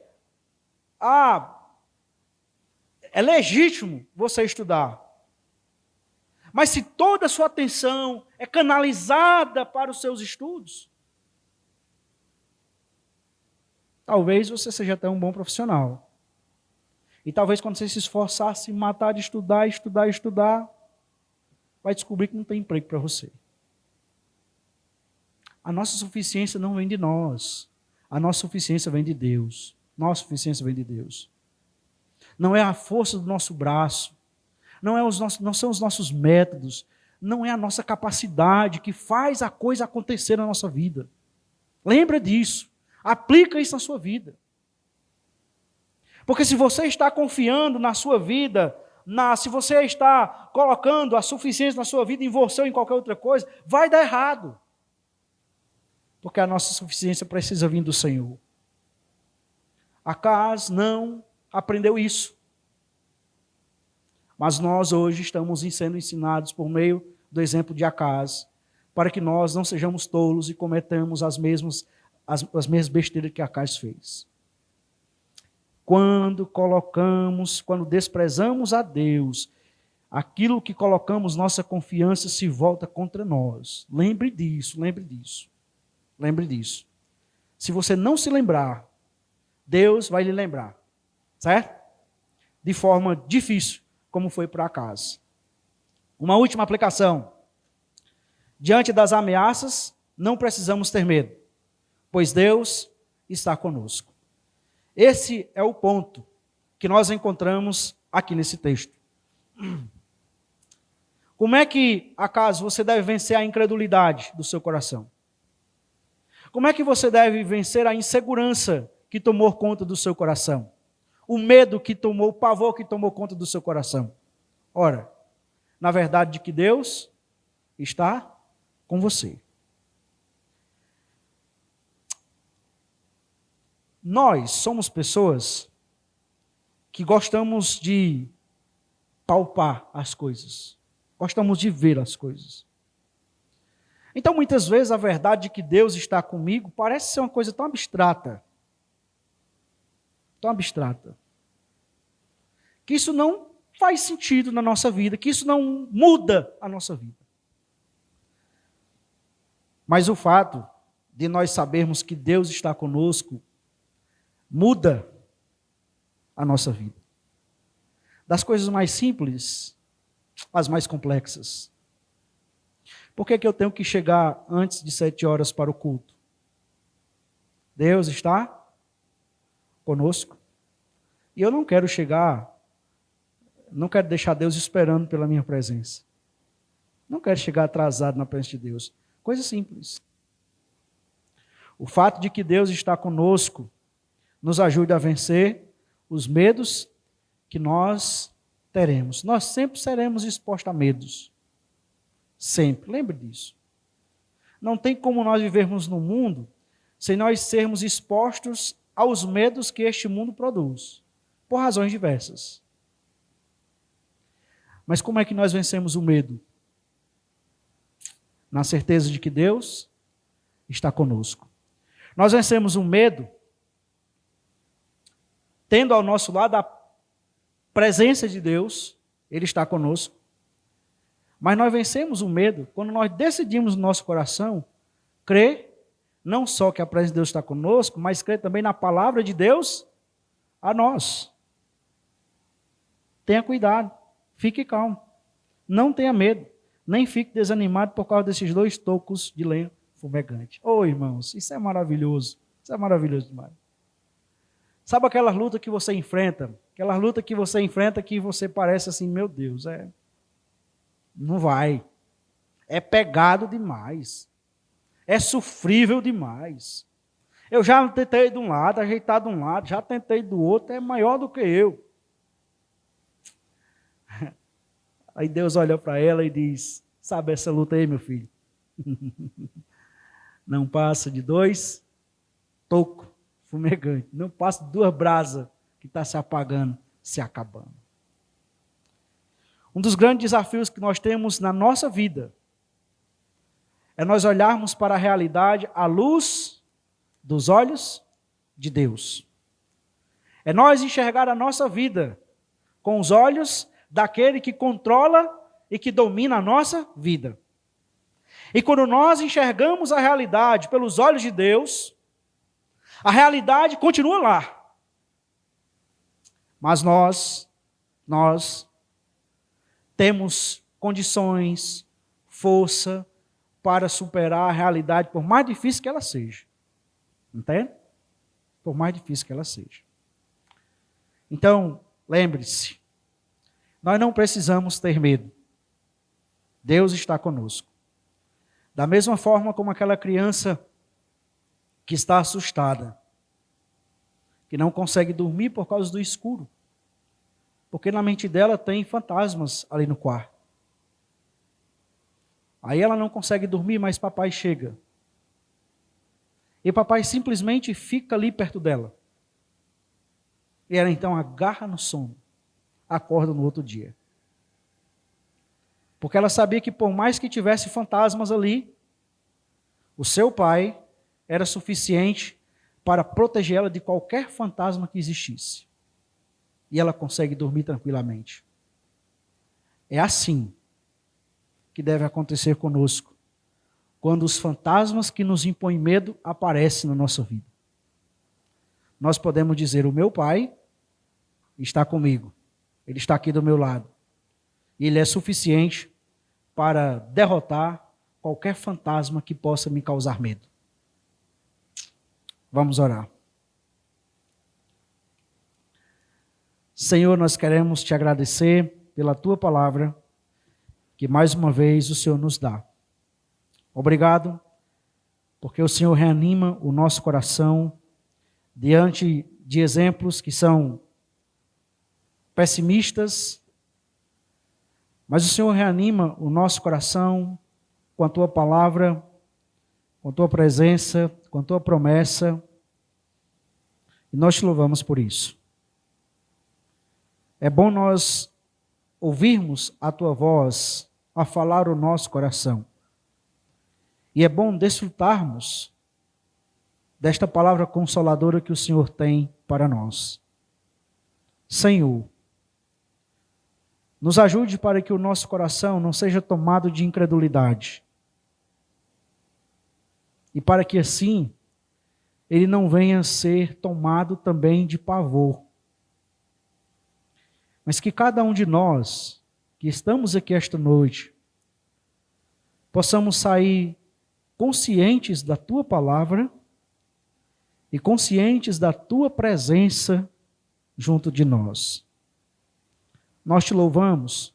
é legítimo você estudar, mas se toda a sua atenção é canalizada para os seus estudos, talvez você seja até um bom profissional. E talvez quando você se esforçar, se matar de estudar, vai descobrir que não tem emprego para você. A nossa suficiência não vem de nós. A nossa suficiência vem de Deus. Nossa suficiência vem de Deus. Não é a força do nosso braço. Não são os nossos métodos. Não é a nossa capacidade que faz a coisa acontecer na nossa vida. Lembra disso. Aplica isso na sua vida. Porque se você está confiando na sua vida, se você está colocando a suficiência na sua vida em você ou em qualquer outra coisa, vai dar errado. Porque a nossa suficiência precisa vir do Senhor. Acas não aprendeu isso. Mas nós hoje estamos sendo ensinados por meio do exemplo de Acas, para que nós não sejamos tolos e cometamos as mesmas besteiras que Acas fez. Quando desprezamos a Deus, aquilo que colocamos nossa confiança se volta contra nós. Lembre disso. Se você não se lembrar, Deus vai lhe lembrar. Certo? De forma difícil, como foi para Acas. Uma última aplicação. Diante das ameaças, não precisamos ter medo, pois Deus está conosco. Esse é o ponto que nós encontramos aqui nesse texto. Como é que, acaso, você deve vencer a incredulidade do seu coração? Como é que você deve vencer a insegurança que tomou conta do seu coração? O medo o pavor que tomou conta do seu coração? Ora, na verdade de que Deus está com você. Nós somos pessoas que gostamos de palpar as coisas. Gostamos de ver as coisas. Então, muitas vezes, a verdade de que Deus está comigo parece ser uma coisa tão abstrata. Tão abstrata. Que isso não faz sentido na nossa vida, que isso não muda a nossa vida. Mas o fato de nós sabermos que Deus está conosco muda a nossa vida. Das coisas mais simples às mais complexas. Por que eu tenho que chegar antes de 7 horas para o culto? Deus está conosco. E eu não quero deixar Deus esperando pela minha presença. Não quero chegar atrasado na presença de Deus. Coisa simples. O fato de que Deus está conosco nos ajuda a vencer os medos que nós teremos. Nós sempre seremos expostos a medos. Sempre. Lembre disso. Não tem como nós vivermos no mundo sem nós sermos expostos aos medos que este mundo produz, por razões diversas. Mas como é que nós vencemos o medo? Na certeza de que Deus está conosco. Nós vencemos o medo tendo ao nosso lado a presença de Deus, Ele está conosco. Mas nós vencemos o medo quando nós decidimos no nosso coração crer, não só que a presença de Deus está conosco, mas crer também na palavra de Deus a nós. Tenha cuidado, fique calmo, não tenha medo, nem fique desanimado por causa desses 2 tocos de lenha fumegante. Ô irmãos, isso é maravilhoso demais. Sabe aquela luta que você enfrenta? Aquela luta que você enfrenta que você parece assim, meu Deus, não vai. É pegado demais. É sofrível demais. Eu já tentei de um lado, ajeitar de um lado, já tentei do outro, é maior do que eu. Aí Deus olha para ela e diz, sabe essa luta aí, meu filho? Não passa de 2 tocos fumegantes. Não passa de 2 brasas que está se apagando, se acabando. Um dos grandes desafios que nós temos na nossa vida é nós olharmos para a realidade à luz dos olhos de Deus. É nós enxergar a nossa vida com os olhos daquele que controla e que domina a nossa vida. E quando nós enxergamos a realidade pelos olhos de Deus, a realidade continua lá. Mas nós temos condições, força para superar a realidade, por mais difícil que ela seja. Entende? Por mais difícil que ela seja. Então, lembre-se, nós não precisamos ter medo. Deus está conosco. Da mesma forma como aquela criança que está assustada, que não consegue dormir por causa do escuro, porque na mente dela tem fantasmas ali no quarto. Aí ela não consegue dormir, mas papai chega. E papai simplesmente fica ali perto dela. E ela então agarra no sono, acorda no outro dia. Porque ela sabia que por mais que tivesse fantasmas ali, o seu pai era suficiente para proteger ela de qualquer fantasma que existisse. E ela consegue dormir tranquilamente. É assim que deve acontecer conosco, quando os fantasmas que nos impõem medo aparecem na nossa vida. Nós podemos dizer, o meu pai está comigo, ele está aqui do meu lado, e ele é suficiente para derrotar qualquer fantasma que possa me causar medo. Vamos orar. Senhor, nós queremos te agradecer pela tua palavra, que mais uma vez o Senhor nos dá. Obrigado, porque o Senhor reanima o nosso coração diante de exemplos que são pessimistas, mas o Senhor reanima o nosso coração com a tua palavra, com a tua presença, com a tua promessa, e nós te louvamos por isso. É bom nós ouvirmos a tua voz a falar o nosso coração. E é bom desfrutarmos desta palavra consoladora que o Senhor tem para nós. Senhor, nos ajude para que o nosso coração não seja tomado de incredulidade. E para que assim, ele não venha a ser tomado também de pavor. Mas que cada um de nós, que estamos aqui esta noite, possamos sair conscientes da tua palavra e conscientes da tua presença junto de nós. Nós te louvamos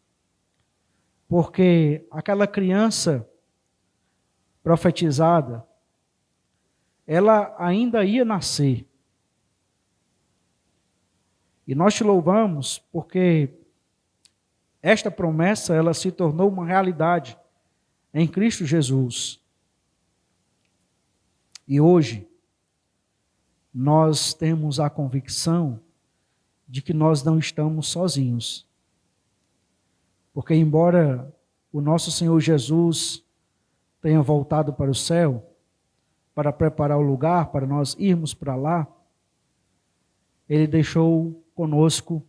porque aquela criança profetizada, ela ainda ia nascer. E nós te louvamos porque esta promessa ela se tornou uma realidade em Cristo Jesus. E hoje, nós temos a convicção de que nós não estamos sozinhos. Porque, embora o nosso Senhor Jesus tenha voltado para o céu, para preparar o lugar para nós irmos para lá, Ele deixou conosco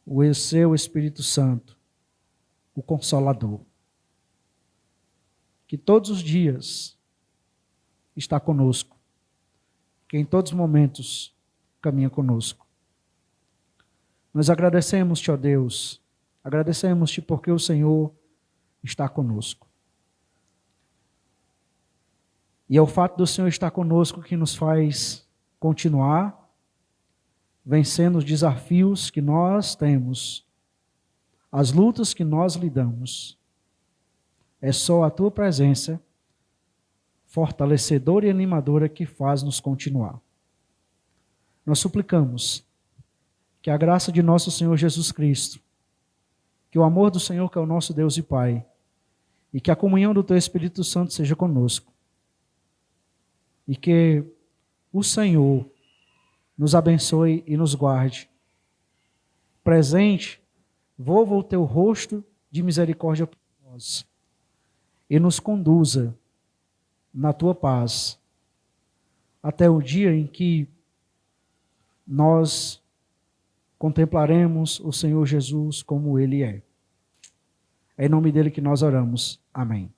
o seu Espírito Santo, o Consolador, que todos os dias está conosco, que em todos os momentos caminha conosco. Nós agradecemos-te, ó Deus, agradecemos-te porque o Senhor está conosco. E é o fato do Senhor estar conosco que nos faz continuar vencendo os desafios que nós temos, as lutas que nós lidamos. É só a tua presença fortalecedora e animadora que faz nos continuar. Nós suplicamos que a graça de nosso Senhor Jesus Cristo, que o amor do Senhor, que é o nosso Deus e Pai, e que a comunhão do teu Espírito Santo seja conosco. E que o Senhor nos abençoe e nos guarde. Presente, volva o teu rosto de misericórdia por nós e nos conduza na tua paz até o dia em que nós contemplaremos o Senhor Jesus como Ele é. É em nome dele que nós oramos. Amém.